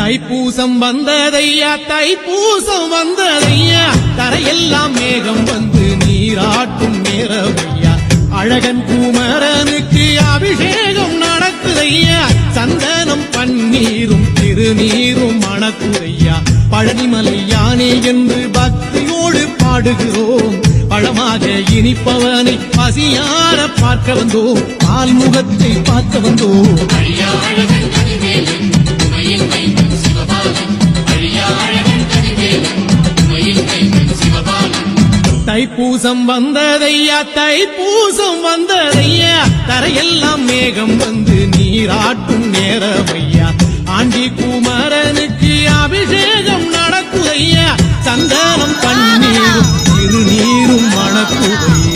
தைப்பூசம் வந்ததையா தைப்பூசம் வந்ததையா தரையெல்லாம் மேகம் வந்து நீராட்டும் நேரவையா அழகன் குமரனுக்கு அபிஷேகம் நடக்குதையா சந்தனம் பன்னீரும் திருநீரும் மணக்குதையா பழனிமலை யானே என்று பக்தியோடு பாடுகிறோம் பழமாக இனிப்பவனை பசியார பார்க்க வந்தோம் பால்முகத்தை பார்க்க வந்தோம் தைப்பூசம் வந்ததையா தைப்பூசம் வந்ததையா தரையெல்லாம் மேகம் வந்து நீராட்டும் நேரமையா ஆண்டி குமரனுக்கு அபிஷேகம் நடக்குதையா சந்தனம் பன்னீரும் திருநீரும் மணக்குதையா